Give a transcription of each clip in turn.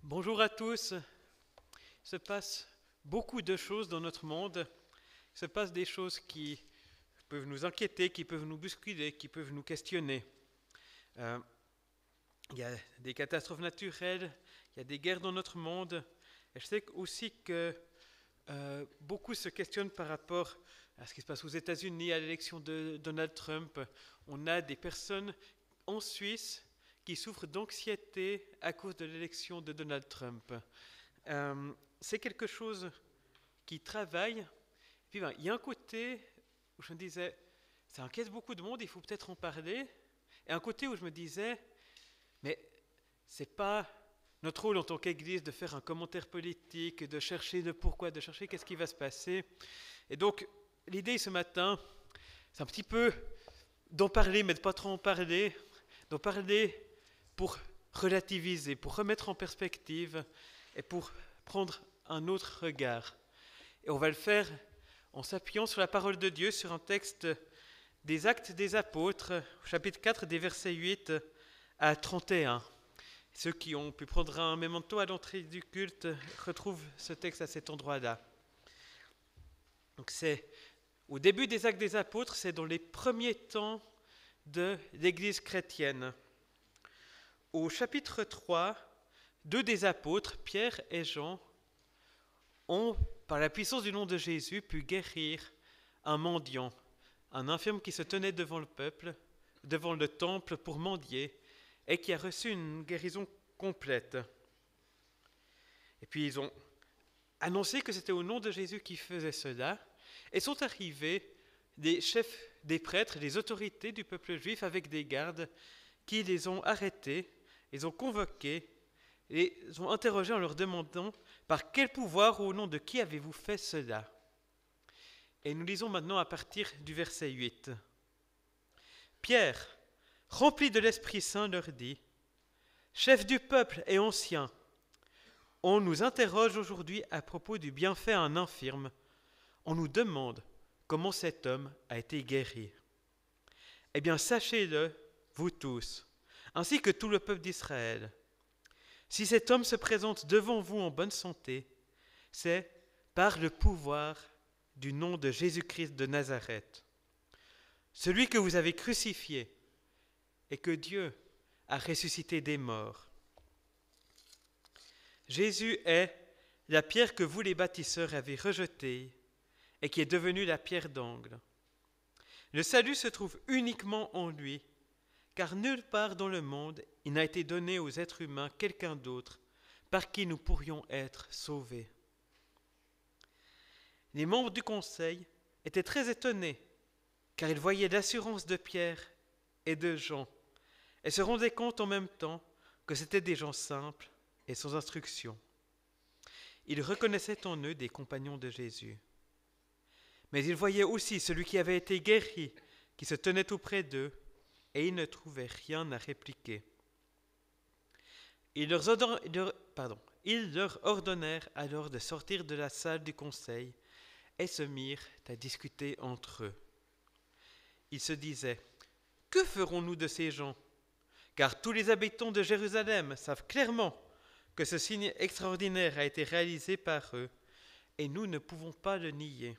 Bonjour à tous. Il se passe beaucoup de choses dans notre monde. Il se passe des choses qui peuvent nous inquiéter, qui peuvent nous bousculer, qui peuvent nous questionner. Euh, il y a des catastrophes naturelles, il y a des guerres dans notre monde. Et je sais aussi que beaucoup se questionnent par rapport à ce qui se passe aux États-Unis, à l'élection de Donald Trump. On a des personnes en Suisse qui souffrent d'anxiété à cause de l'élection de Donald Trump. C'est quelque chose qui travaille. Puis il y a un côté où je me disais, ça inquiète beaucoup de monde, il faut peut-être en parler. Et un côté où je me disais, mais c'est pas notre rôle en tant qu'Église de faire un commentaire politique, de chercher le pourquoi, de chercher qu'est-ce qui va se passer. Et donc, l'idée ce matin, c'est un petit peu d'en parler, mais de pas trop en parler, d'en parler pour relativiser, pour remettre en perspective et pour prendre un autre regard. Et on va le faire en s'appuyant sur la parole de Dieu, sur un texte des Actes des Apôtres, chapitre 4, des versets 8 à 31. Ceux qui ont pu prendre un memento à l'entrée du culte retrouvent ce texte à cet endroit-là. Donc c'est au début des Actes des Apôtres, c'est dans les premiers temps de l'Église chrétienne. Au chapitre 3, deux des apôtres, Pierre et Jean, ont, par la puissance du nom de Jésus, pu guérir un mendiant, un infirme qui se tenait devant le peuple, devant le temple pour mendier, et qui a reçu une guérison complète. Et puis ils ont annoncé que c'était au nom de Jésus qu'ils faisaient cela, et sont arrivés des chefs des prêtres, des autorités du peuple juif avec des gardes qui les ont arrêtés, les ont convoqués, les ont interrogés en leur demandant par quel pouvoir ou au nom de qui avez-vous fait cela. Et nous lisons maintenant à partir du verset 8. Pierre, rempli de l'Esprit Saint, leur dit, chef du peuple et ancien, on nous interroge aujourd'hui à propos du bienfait à un infirme. On nous demande comment cet homme a été guéri. Eh bien, sachez-le, vous tous, ainsi que tout le peuple d'Israël. Si cet homme se présente devant vous en bonne santé, c'est par le pouvoir du nom de Jésus-Christ de Nazareth, celui que vous avez crucifié et que Dieu a ressuscité des morts. Jésus est la pierre que vous les bâtisseurs avez rejetée et qui est devenue la pierre d'angle. Le salut se trouve uniquement en lui, car nulle part dans le monde il n'a été donné aux êtres humains quelqu'un d'autre par qui nous pourrions être sauvés. Les membres du conseil étaient très étonnés, car ils voyaient l'assurance de Pierre et de Jean, et se rendaient compte en même temps que c'étaient des gens simples et sans instruction. Ils reconnaissaient en eux des compagnons de Jésus. Mais ils voyaient aussi celui qui avait été guéri, qui se tenait auprès d'eux, et ils ne trouvaient rien à répliquer. Ils leur ordonnèrent alors de sortir de la salle du conseil et se mirent à discuter entre eux. Ils se disaient, « Que ferons-nous de ces gens ? Car tous les habitants de Jérusalem savent clairement que ce signe extraordinaire a été réalisé par eux, et nous ne pouvons pas le nier.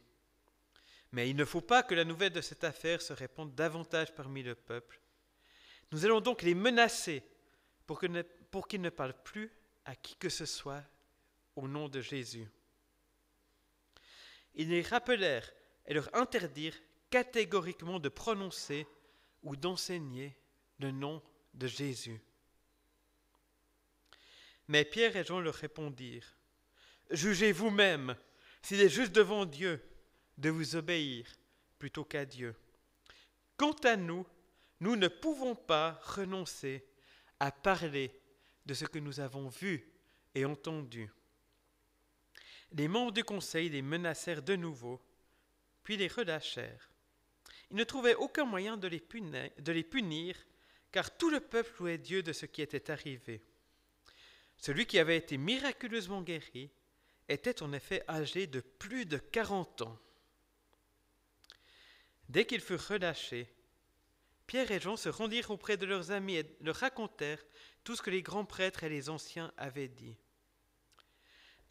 Mais il ne faut pas que la nouvelle de cette affaire se répande davantage parmi le peuple. Nous allons donc les menacer pour qu'ils ne parlent plus à qui que ce soit au nom de Jésus. » Ils les rappelèrent et leur interdirent catégoriquement de prononcer ou d'enseigner le nom de Jésus. Mais Pierre et Jean leur répondirent, « Jugez vous-même s'il est juste devant Dieu de vous obéir plutôt qu'à Dieu. Quant à nous, nous ne pouvons pas renoncer à parler de ce que nous avons vu et entendu. » Les membres du conseil les menacèrent de nouveau, puis les relâchèrent. Ils ne trouvaient aucun moyen de les punir, car tout le peuple louait Dieu de ce qui était arrivé. Celui qui avait été miraculeusement guéri était en effet âgé de plus de 40 ans. Dès qu'ils furent relâchés, Pierre et Jean se rendirent auprès de leurs amis et leur racontèrent tout ce que les grands prêtres et les anciens avaient dit.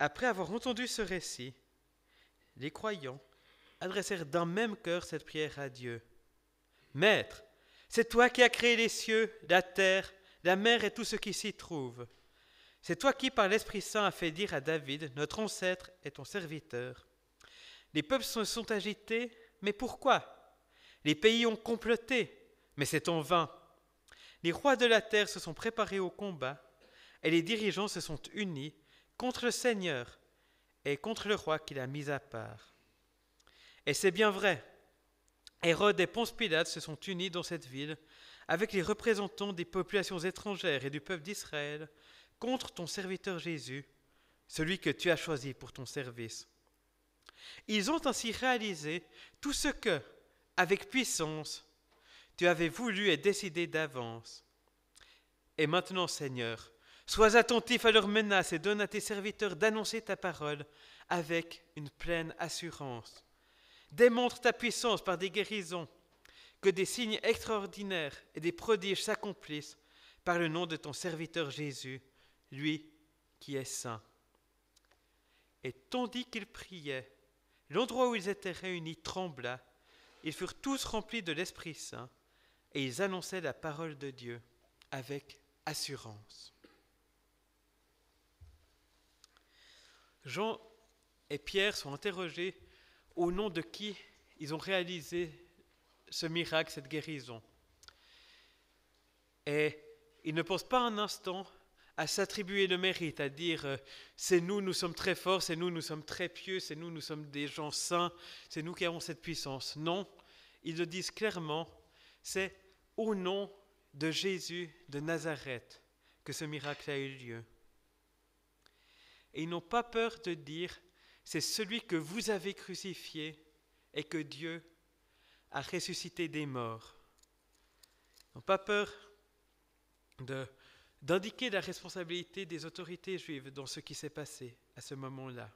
Après avoir entendu ce récit, les croyants adressèrent d'un même cœur cette prière à Dieu. « Maître, c'est toi qui as créé les cieux, la terre, la mer et tout ce qui s'y trouve. C'est toi qui, par l'Esprit Saint, as fait dire à David, notre ancêtre et ton serviteur. Les peuples se sont agités, mais pourquoi? Les pays ont comploté, mais c'est en vain. Les rois de la terre se sont préparés au combat, et les dirigeants se sont unis contre le Seigneur et contre le roi qu'il a mis à part. Et c'est bien vrai, Hérode et Ponce Pilate se sont unis dans cette ville avec les représentants des populations étrangères et du peuple d'Israël contre ton serviteur Jésus, celui que tu as choisi pour ton service. Ils ont ainsi réalisé tout ce que, avec puissance, tu avais voulu et décidé d'avance. Et maintenant, Seigneur, sois attentif à leurs menaces et donne à tes serviteurs d'annoncer ta parole avec une pleine assurance. Démontre ta puissance par des guérisons, que des signes extraordinaires et des prodiges s'accomplissent par le nom de ton serviteur Jésus, lui qui est saint. » Et tandis qu'ils priaient, l'endroit où ils étaient réunis trembla, ils furent tous remplis de l'Esprit Saint, et ils annonçaient la parole de Dieu avec assurance. Jean et Pierre sont interrogés au nom de qui ils ont réalisé ce miracle, cette guérison. Et ils ne pensent pas un instant à s'attribuer le mérite, à dire c'est nous sommes très forts, c'est nous sommes très pieux, c'est nous sommes des gens saints, c'est nous qui avons cette puissance. Non, ils le disent clairement, c'est au nom de Jésus de Nazareth que ce miracle a eu lieu. Et ils n'ont pas peur de dire c'est celui que vous avez crucifié et que Dieu a ressuscité des morts. Ils n'ont pas peur d'indiquer la responsabilité des autorités juives dans ce qui s'est passé à ce moment-là.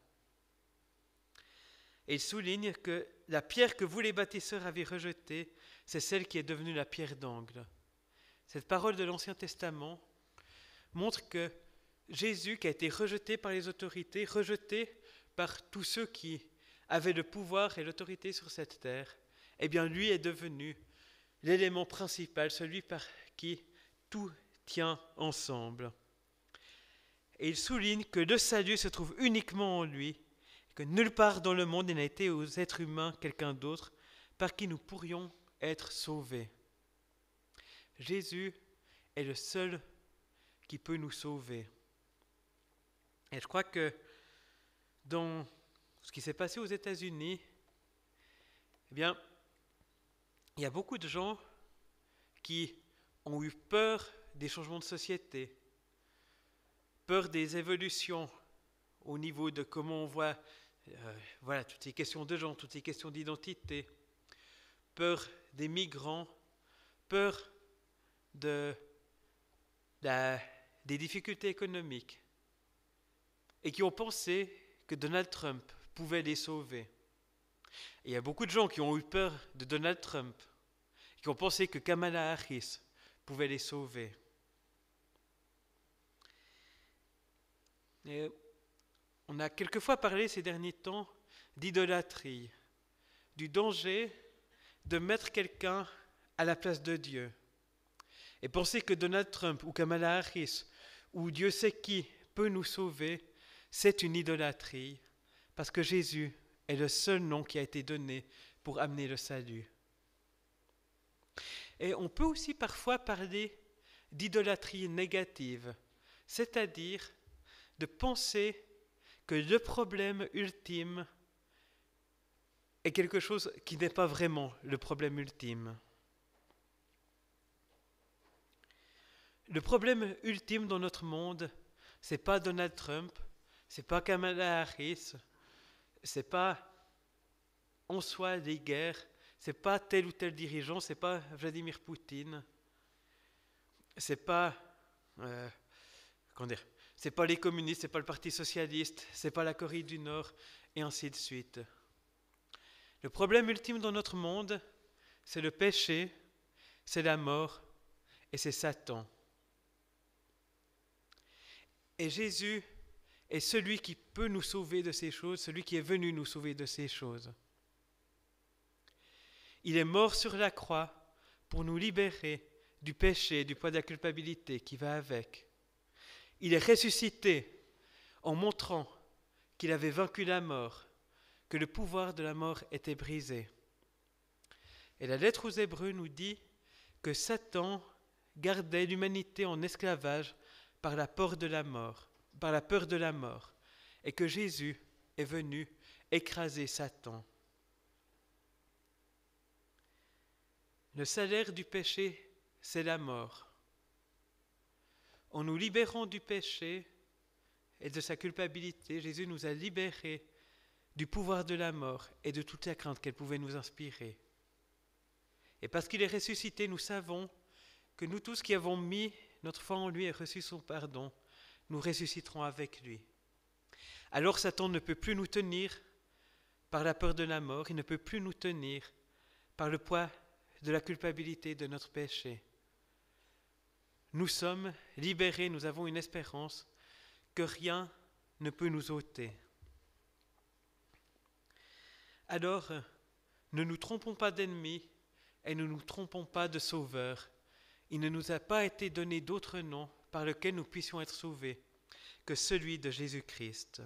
Et ils soulignent que la pierre que vous les bâtisseurs avez rejetée, c'est celle qui est devenue la pierre d'angle. Cette parole de l'Ancien Testament montre que Jésus, qui a été rejeté par les autorités, rejeté par tous ceux qui avaient le pouvoir et l'autorité sur cette terre, eh bien lui est devenu l'élément principal, celui par qui tout tient ensemble. Et il souligne que le salut se trouve uniquement en lui, que nulle part dans le monde il n'a été aux êtres humains quelqu'un d'autre par qui nous pourrions être sauvés. Jésus est le seul qui peut nous sauver. Et je crois que dans ce qui s'est passé aux États-Unis, eh bien, il y a beaucoup de gens qui ont eu peur des changements de société, peur des évolutions au niveau de comment on voit toutes ces questions de genre, toutes ces questions d'identité, peur des migrants, peur des difficultés économiques, et qui ont pensé que Donald Trump pouvait les sauver. Et il y a beaucoup de gens qui ont eu peur de Donald Trump, qui ont pensé que Kamala Harris pouvait les sauver. Et on a quelquefois parlé ces derniers temps d'idolâtrie, du danger de mettre quelqu'un à la place de Dieu. Et penser que Donald Trump ou Kamala Harris ou Dieu sait qui peut nous sauver, c'est une idolâtrie, parce que Jésus est le seul nom qui a été donné pour amener le salut. Et on peut aussi parfois parler d'idolâtrie négative, c'est-à-dire de penser que le problème ultime est quelque chose qui n'est pas vraiment le problème ultime. Le problème ultime dans notre monde, c'est pas Donald Trump, c'est pas Kamala Harris, c'est pas en soi les guerres, c'est pas tel ou tel dirigeant, c'est pas Vladimir Poutine, c'est pas c'est pas les communistes, c'est pas le Parti socialiste, c'est pas la Corée du Nord, et ainsi de suite. Le problème ultime dans notre monde, c'est le péché, c'est la mort et c'est Satan. Et Jésus est celui qui peut nous sauver de ces choses, celui qui est venu nous sauver de ces choses. Il est mort sur la croix pour nous libérer du péché, du poids de la culpabilité qui va avec. Il est ressuscité en montrant qu'il avait vaincu la mort, que le pouvoir de la mort était brisé. Et la lettre aux Hébreux nous dit que Satan gardait l'humanité en esclavage par la peur de la mort, et que Jésus est venu écraser Satan. Le salaire du péché, c'est la mort. En nous libérant du péché et de sa culpabilité, Jésus nous a libérés du pouvoir de la mort et de toute la crainte qu'elle pouvait nous inspirer. Et parce qu'il est ressuscité, nous savons que nous tous qui avons mis notre foi en lui et reçu son pardon, nous ressusciterons avec lui. Alors Satan ne peut plus nous tenir par la peur de la mort, il ne peut plus nous tenir par le poids de la culpabilité de notre péché. Nous sommes libérés, nous avons une espérance que rien ne peut nous ôter. Alors, ne nous trompons pas d'ennemis et ne nous trompons pas de sauveurs. Il ne nous a pas été donné d'autre nom par lequel nous puissions être sauvés que celui de Jésus-Christ.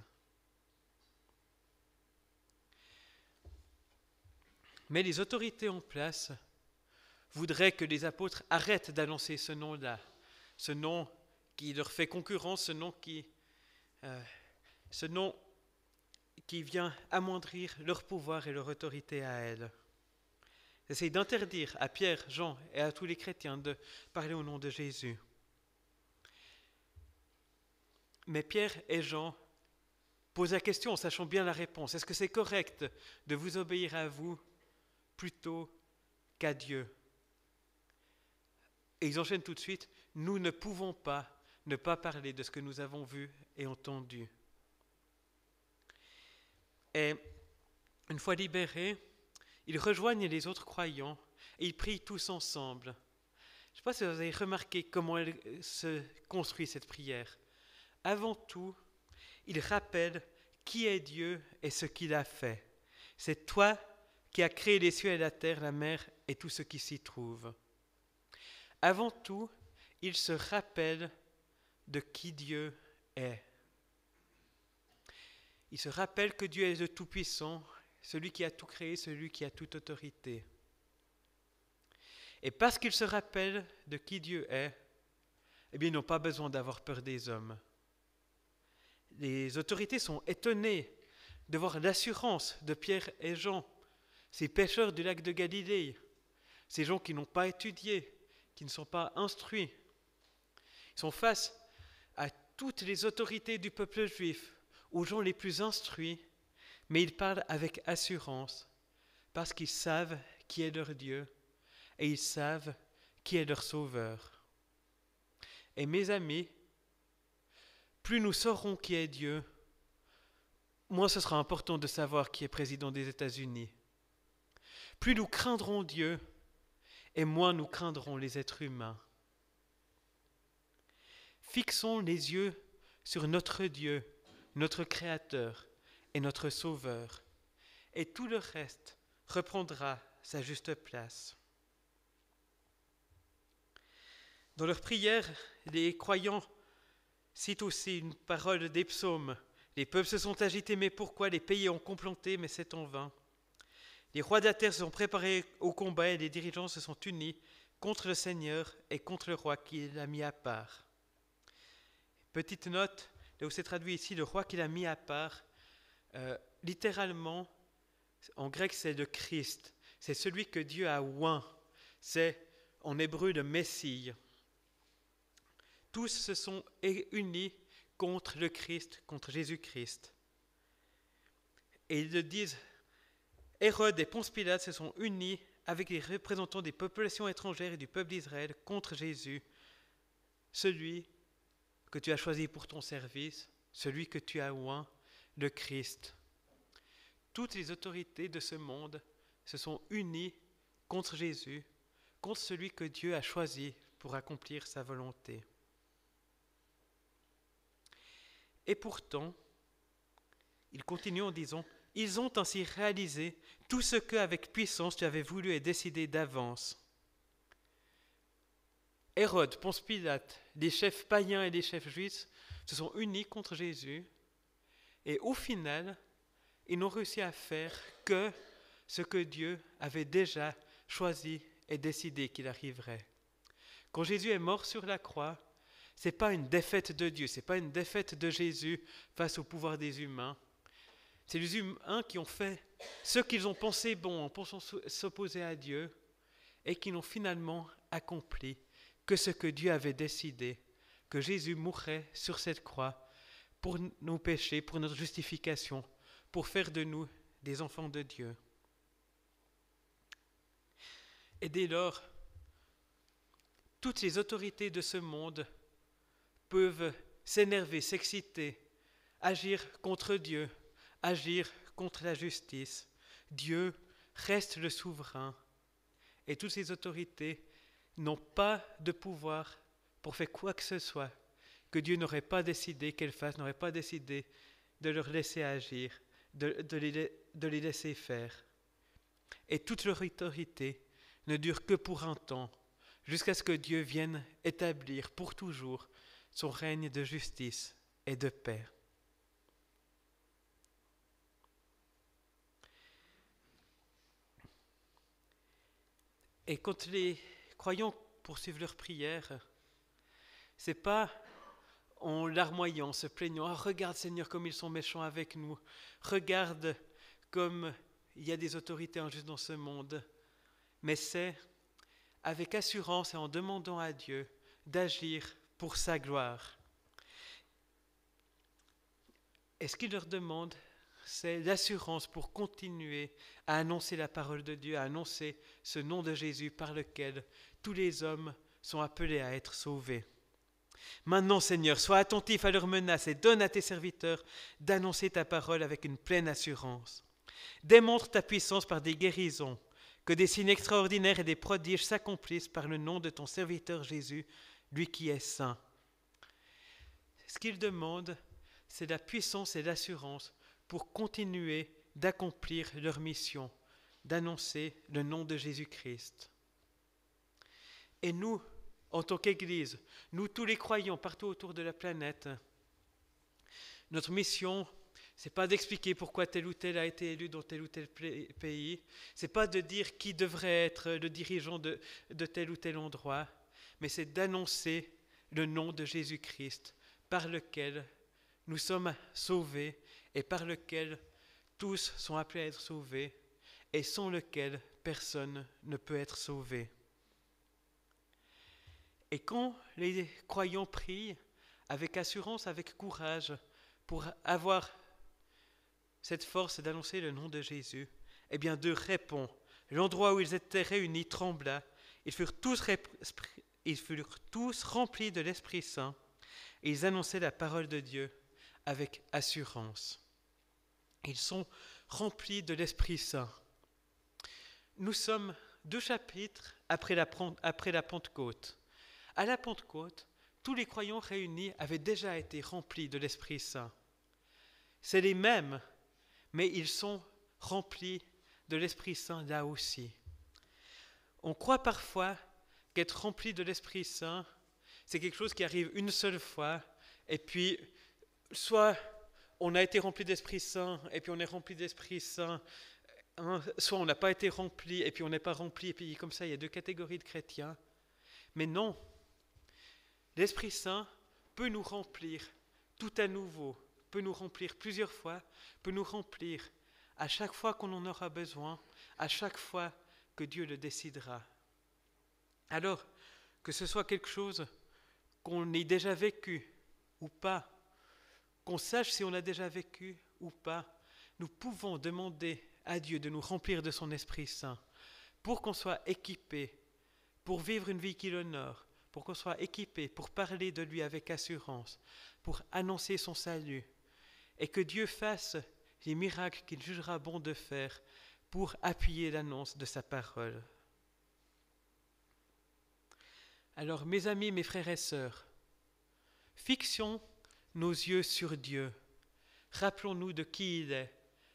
Mais les autorités en place voudraient que les apôtres arrêtent d'annoncer ce nom-là, ce nom qui leur fait concurrence, ce nom qui vient amoindrir leur pouvoir et leur autorité à elles. Ils essayent d'interdire à Pierre, Jean et à tous les chrétiens de parler au nom de Jésus. Mais Pierre et Jean posent la question en sachant bien la réponse. Est-ce que c'est correct de vous obéir à vous plutôt qu'à Dieu? Et ils enchaînent tout de suite. Nous ne pouvons pas ne pas parler de ce que nous avons vu et entendu. Et une fois libérés, ils rejoignent les autres croyants et ils prient tous ensemble. Je ne sais pas si vous avez remarqué comment elle se construit cette prière. Avant tout, ils rappellent qui est Dieu et ce qu'il a fait. C'est toi qui as créé les cieux et la terre, la mer et tout ce qui s'y trouve. Avant tout, ils se rappellent de qui Dieu est. Ils se rappellent que Dieu est le Tout-Puissant, celui qui a tout créé, celui qui a toute autorité. Et parce qu'ils se rappellent de qui Dieu est, eh bien, ils n'ont pas besoin d'avoir peur des hommes. Les autorités sont étonnées de voir l'assurance de Pierre et Jean, ces pêcheurs du lac de Galilée, ces gens qui n'ont pas étudié, qui ne sont pas instruits. Ils sont face à toutes les autorités du peuple juif, aux gens les plus instruits, mais ils parlent avec assurance parce qu'ils savent qui est leur Dieu et ils savent qui est leur Sauveur. Et mes amis, plus nous saurons qui est Dieu, moins ce sera important de savoir qui est président des États-Unis. Plus nous craindrons Dieu et moins nous craindrons les êtres humains. Fixons les yeux sur notre Dieu, notre Créateur et notre Sauveur, et tout le reste reprendra sa juste place. Dans leur prière, les croyants citent aussi une parole des psaumes. Les peuples se sont agités, mais pourquoi? Les pays ont comploté, mais c'est en vain. Les rois de la terre se sont préparés au combat et les dirigeants se sont unis contre le Seigneur et contre le roi qu'il a mis à part. Petite note, là où c'est traduit ici, le roi qu'il a mis à part, littéralement, en grec c'est le Christ, c'est celui que Dieu a oint, c'est en hébreu le Messie. Tous se sont unis contre le Christ, contre Jésus-Christ. Et ils le disent, Hérode et Ponce Pilate se sont unis avec les représentants des populations étrangères et du peuple d'Israël contre Jésus, celui que tu as choisi pour ton service, celui que tu as oint, le Christ. Toutes les autorités de ce monde se sont unies contre Jésus, contre celui que Dieu a choisi pour accomplir sa volonté. Et pourtant, il continue en disant, « Ils ont ainsi réalisé tout ce que, avec puissance, tu avais voulu et décidé d'avance. » Hérode, Ponce Pilate, les chefs païens et les chefs juifs se sont unis contre Jésus et au final, ils n'ont réussi à faire que ce que Dieu avait déjà choisi et décidé qu'il arriverait. Quand Jésus est mort sur la croix, ce n'est pas une défaite de Dieu, ce n'est pas une défaite de Jésus face au pouvoir des humains. C'est les humains qui ont fait ce qu'ils ont pensé bon en pensant s'opposer à Dieu et qui n'ont finalement accompli que ce que Dieu avait décidé, que Jésus mourrait sur cette croix pour nos péchés, pour notre justification, pour faire de nous des enfants de Dieu. Et dès lors, toutes les autorités de ce monde peuvent s'énerver, s'exciter, agir contre Dieu, agir contre la justice. Dieu reste le souverain et toutes ces autorités n'ont pas de pouvoir pour faire quoi que ce soit que Dieu n'aurait pas décidé qu'elles fassent, n'aurait pas décidé de leur laisser agir, de les laisser faire. Et toute leur autorité ne dure que pour un temps, jusqu'à ce que Dieu vienne établir pour toujours son règne de justice et de paix. Et quand les croyants poursuivent leur prière, c'est pas en larmoyant, se plaignant, « Ah, regarde Seigneur comme ils sont méchants avec nous, regarde comme il y a des autorités injustes dans ce monde », mais c'est avec assurance et en demandant à Dieu d'agir pour sa gloire. Et ce qu'il leur demande, c'est l'assurance pour continuer à annoncer la parole de Dieu, à annoncer ce nom de Jésus par lequel tous les hommes sont appelés à être sauvés. Maintenant, Seigneur, sois attentif à leurs menaces et donne à tes serviteurs d'annoncer ta parole avec une pleine assurance. Démontre ta puissance par des guérisons, que des signes extraordinaires et des prodiges s'accomplissent par le nom de ton serviteur Jésus, lui qui est saint. Ce qu'il demande, c'est la puissance et l'assurance pour continuer d'accomplir leur mission, d'annoncer le nom de Jésus-Christ. Et nous, en tant qu'Église, nous tous les croyants partout autour de la planète, notre mission, c'est pas d'expliquer pourquoi tel ou tel a été élu dans tel ou tel pays, c'est pas de dire qui devrait être le dirigeant de tel ou tel endroit, mais c'est d'annoncer le nom de Jésus-Christ par lequel nous sommes sauvés et par lequel tous sont appelés à être sauvés et sans lequel personne ne peut être sauvé. Et quand les croyants prient avec assurance, avec courage, pour avoir cette force d'annoncer le nom de Jésus, eh bien Dieu répond. L'endroit où ils étaient réunis trembla. Ils furent tous remplis de l'Esprit Saint et ils annonçaient la parole de Dieu avec assurance. Ils sont remplis de l'Esprit Saint. Nous sommes 2 chapitres après la Pentecôte. À la Pentecôte, tous les croyants réunis avaient déjà été remplis de l'Esprit Saint. C'est les mêmes, mais ils sont remplis de l'Esprit Saint là aussi. On croit parfois qu'être rempli de l'Esprit Saint, c'est quelque chose qui arrive une seule fois, et puis soit on a été rempli d'Esprit Saint, et puis on est rempli d'Esprit Saint, soit on n'a pas été rempli, et puis on n'est pas rempli, et puis comme ça il y a 2 catégories de chrétiens. Mais non, l'Esprit Saint peut nous remplir tout à nouveau, peut nous remplir plusieurs fois, peut nous remplir à chaque fois qu'on en aura besoin, à chaque fois que Dieu le décidera. Alors, que ce soit quelque chose qu'on ait déjà vécu ou pas, qu'on sache si on l'a déjà vécu ou pas, nous pouvons demander à Dieu de nous remplir de son Esprit Saint pour qu'on soit équipés, pour vivre une vie qui l'honore, pour qu'on soit équipés, pour parler de lui avec assurance, pour annoncer son salut, et que Dieu fasse les miracles qu'il jugera bon de faire pour appuyer l'annonce de sa parole. Alors, mes amis, mes frères et sœurs, fixons nos yeux sur Dieu. Rappelons-nous de qui il est.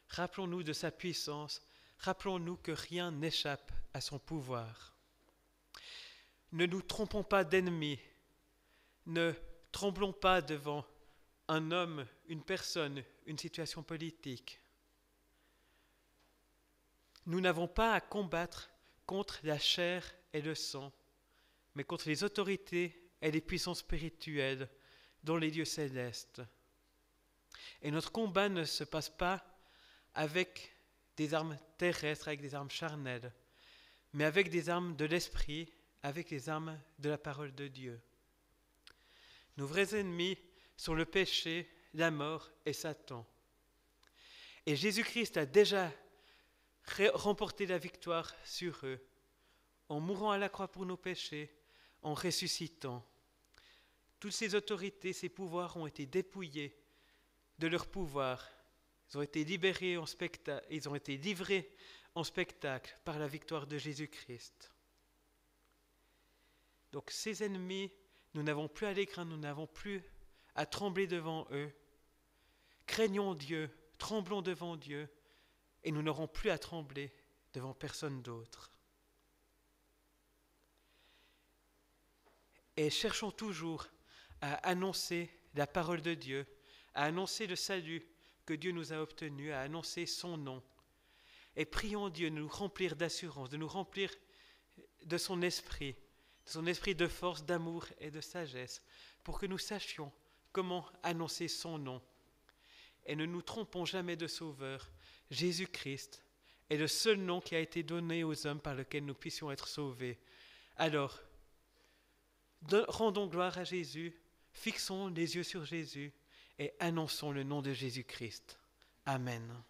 Rappelons-nous de sa puissance. Rappelons-nous que rien n'échappe à son pouvoir. Ne nous trompons pas d'ennemis. Ne tremblons pas devant un homme, une personne, une situation politique. Nous n'avons pas à combattre contre la chair et le sang, mais contre les autorités et les puissances spirituelles dans les lieux célestes. Et notre combat ne se passe pas avec des armes terrestres, avec des armes charnelles, mais avec des armes de l'esprit, avec les armes de la parole de Dieu. Nos vrais ennemis sont le péché, la mort et Satan. Et Jésus-Christ a déjà remporté la victoire sur eux, en mourant à la croix pour nos péchés, en ressuscitant. Toutes ces autorités, ces pouvoirs ont été dépouillés de leur pouvoir. Ils ont été libérés en spectacle, ils ont été livrés en spectacle par la victoire de Jésus-Christ. Donc ces ennemis, nous n'avons plus à les craindre, nous n'avons plus à trembler devant eux. Craignons Dieu, tremblons devant Dieu, et nous n'aurons plus à trembler devant personne d'autre. Et cherchons toujours à annoncer la parole de Dieu, à annoncer le salut que Dieu nous a obtenu, à annoncer son nom. Et prions Dieu de nous remplir d'assurance, de nous remplir de son esprit de force, d'amour et de sagesse, pour que nous sachions comment annoncer son nom. Et ne nous trompons jamais de Sauveur. Jésus-Christ est le seul nom qui a été donné aux hommes par lequel nous puissions être sauvés. Alors, rendons gloire à Jésus, fixons les yeux sur Jésus et annonçons le nom de Jésus-Christ. Amen.